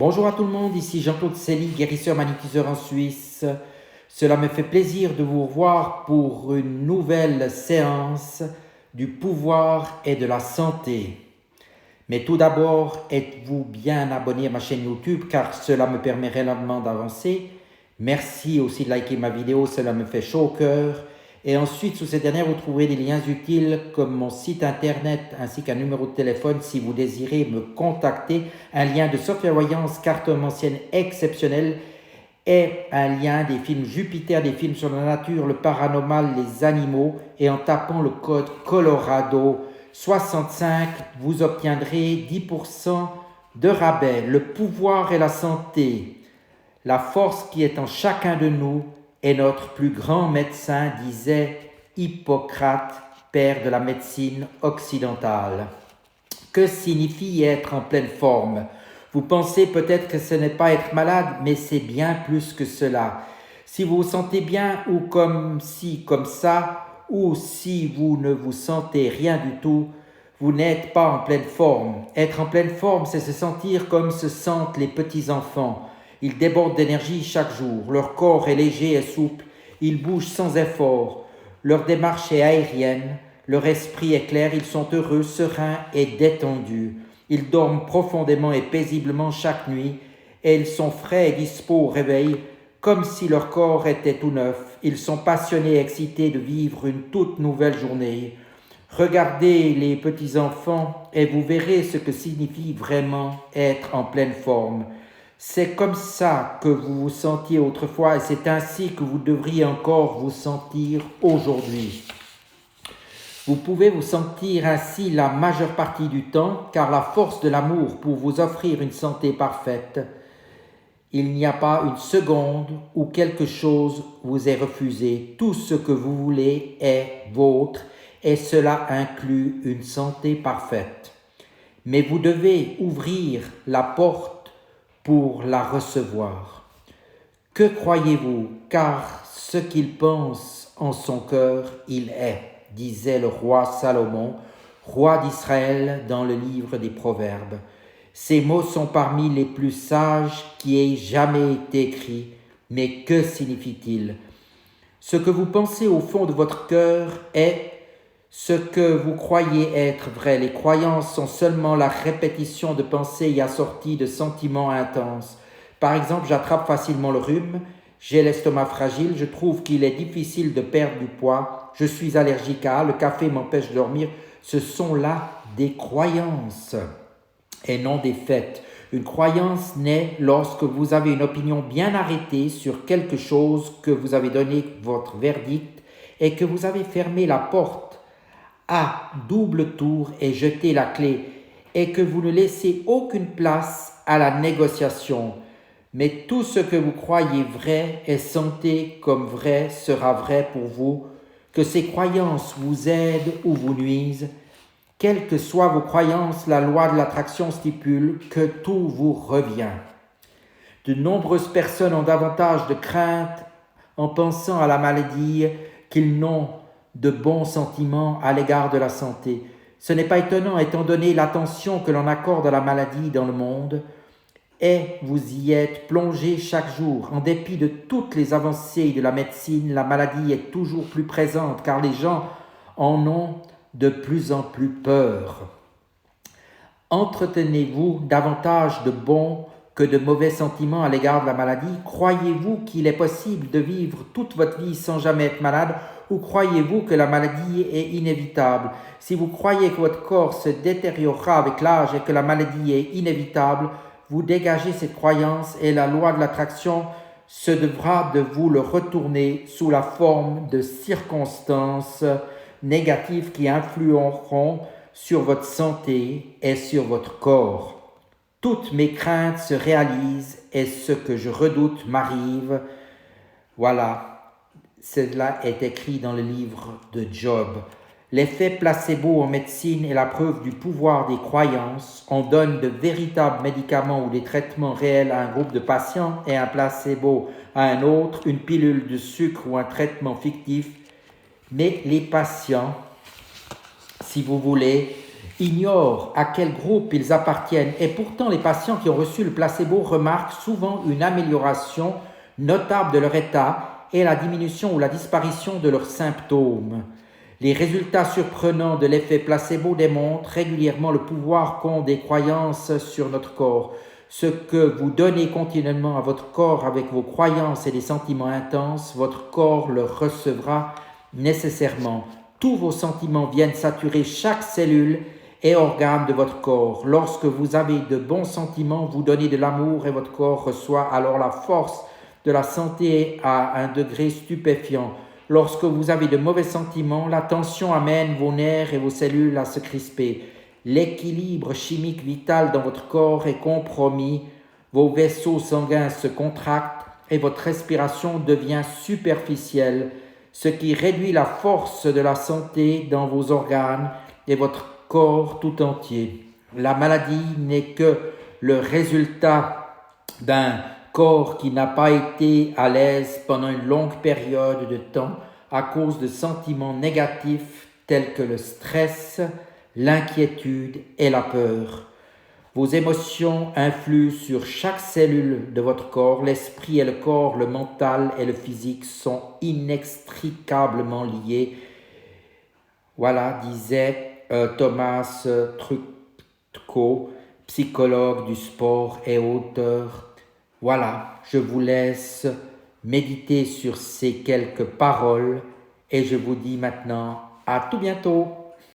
Bonjour à tout le monde, ici Jean-Claude Célie, guérisseur magnétiseur en Suisse. Cela me fait plaisir de vous revoir pour une nouvelle séance du pouvoir et de la santé. Mais tout d'abord, êtes-vous bien abonné à ma chaîne YouTube car cela me permet réellement d'avancer. Merci aussi de liker ma vidéo, cela me fait chaud au cœur. Et ensuite, sous cette dernière, vous trouverez des liens utiles comme mon site internet ainsi qu'un numéro de téléphone si vous désirez me contacter, un lien de software voyance, cartomancienne exceptionnelle et un lien des films Jupiter, des films sur la nature, le paranormal, les animaux. Et en tapant le code Colorado 65, vous obtiendrez 10% de rabais. Le pouvoir et la santé, la force qui est en chacun de nous est notre plus grand médecin, disait Hippocrate, père de la médecine occidentale. Que signifie être en pleine forme? Vous pensez peut-être que ce n'est pas être malade, mais c'est bien plus que cela. Si vous vous sentez bien ou comme ci, comme ça, ou si vous ne vous sentez rien du tout, vous n'êtes pas en pleine forme. Être en pleine forme, c'est se sentir comme se sentent les petits-enfants. Ils débordent d'énergie chaque jour. Leur corps est léger et souple. Ils bougent sans effort. Leur démarche est aérienne. Leur esprit est clair. Ils sont heureux, sereins et détendus. Ils dorment profondément et paisiblement chaque nuit. Et ils sont frais et dispos au réveil, comme si leur corps était tout neuf. Ils sont passionnés et excités de vivre une toute nouvelle journée. Regardez les petits-enfants et vous verrez ce que signifie vraiment être en pleine forme. C'est comme ça que vous vous sentiez autrefois et c'est ainsi que vous devriez encore vous sentir aujourd'hui. Vous pouvez vous sentir ainsi la majeure partie du temps car la force de l'amour pour vous offrir une santé parfaite, il n'y a pas une seconde où quelque chose vous est refusé. Tout ce que vous voulez est vôtre et cela inclut une santé parfaite. Mais vous devez ouvrir la porte pour la recevoir. Que croyez-vous? Car ce qu'il pense en son cœur, il est, disait le roi Salomon, roi d'Israël dans le livre des Proverbes. Ces mots sont parmi les plus sages qui aient jamais été écrits, mais que signifie-t-il? Ce que vous pensez au fond de votre cœur est ce que vous croyez être vrai. Les croyances sont seulement la répétition de pensées assorties de sentiments intenses. Par exemple, j'attrape facilement le rhume, j'ai l'estomac fragile, je trouve qu'il est difficile de perdre du poids, je suis allergique à, le café m'empêche de dormir. Ce sont là des croyances et non des faits. Une croyance naît lorsque vous avez une opinion bien arrêtée sur quelque chose, que vous avez donné votre verdict et que vous avez fermé la porte à double tour et jeté la clé et que vous ne laissez aucune place à la négociation. Mais tout ce que vous croyez vrai et sentez comme vrai sera vrai pour vous, que ces croyances vous aident ou vous nuisent. Quelles que soient vos croyances, la loi de l'attraction stipule que tout vous revient. De nombreuses personnes ont davantage de crainte en pensant à la maladie qu'ils n'ont de bons sentiments à l'égard de la santé. Ce n'est pas étonnant étant donné l'attention que l'on accorde à la maladie dans le monde et vous y êtes plongé chaque jour. En dépit de toutes les avancées de la médecine, la maladie est toujours plus présente car les gens en ont de plus en plus peur. Entretenez-vous davantage de bons que de mauvais sentiments à l'égard de la maladie? Croyez-vous qu'il est possible de vivre toute votre vie sans jamais être malade ou croyez-vous que la maladie est inévitable? Si vous croyez que votre corps se détériorera avec l'âge et que la maladie est inévitable, vous dégagez cette croyance et la loi de l'attraction se devra de vous le retourner sous la forme de circonstances négatives qui influeront sur votre santé et sur votre corps. Toutes mes craintes se réalisent et ce que je redoute m'arrive. Voilà, cela est écrit dans le livre de Job. L'effet placebo en médecine est la preuve du pouvoir des croyances. On donne de véritables médicaments ou des traitements réels à un groupe de patients et un placebo à un autre, une pilule de sucre ou un traitement fictif. Mais les patients, si vous voulez, ignorent à quel groupe ils appartiennent et pourtant les patients qui ont reçu le placebo remarquent souvent une amélioration notable de leur état et la diminution ou la disparition de leurs symptômes. Les résultats surprenants de l'effet placebo démontrent régulièrement le pouvoir qu'ont des croyances sur notre corps. Ce que vous donnez continuellement à votre corps avec vos croyances et des sentiments intenses, votre corps le recevra nécessairement. Tous vos sentiments viennent saturer chaque cellule et organe de votre corps. Lorsque vous avez de bons sentiments, vous donnez de l'amour et votre corps reçoit alors la force de la santé à un degré stupéfiant. Lorsque vous avez de mauvais sentiments, la tension amène vos nerfs et vos cellules à se crisper. L'équilibre chimique vital dans votre corps est compromis, vos vaisseaux sanguins se contractent et votre respiration devient superficielle, ce qui réduit la force de la santé dans vos organes et votre corps tout entier. La maladie n'est que le résultat d'un corps qui n'a pas été à l'aise pendant une longue période de temps à cause de sentiments négatifs tels que le stress, l'inquiétude et la peur. Vos émotions influent sur chaque cellule de votre corps. L'esprit et le corps, le mental et le physique sont inextricablement liés. Voilà, disait Thomas Trutko, psychologue du sport et auteur. Voilà, je vous laisse méditer sur ces quelques paroles et je vous dis maintenant à tout bientôt.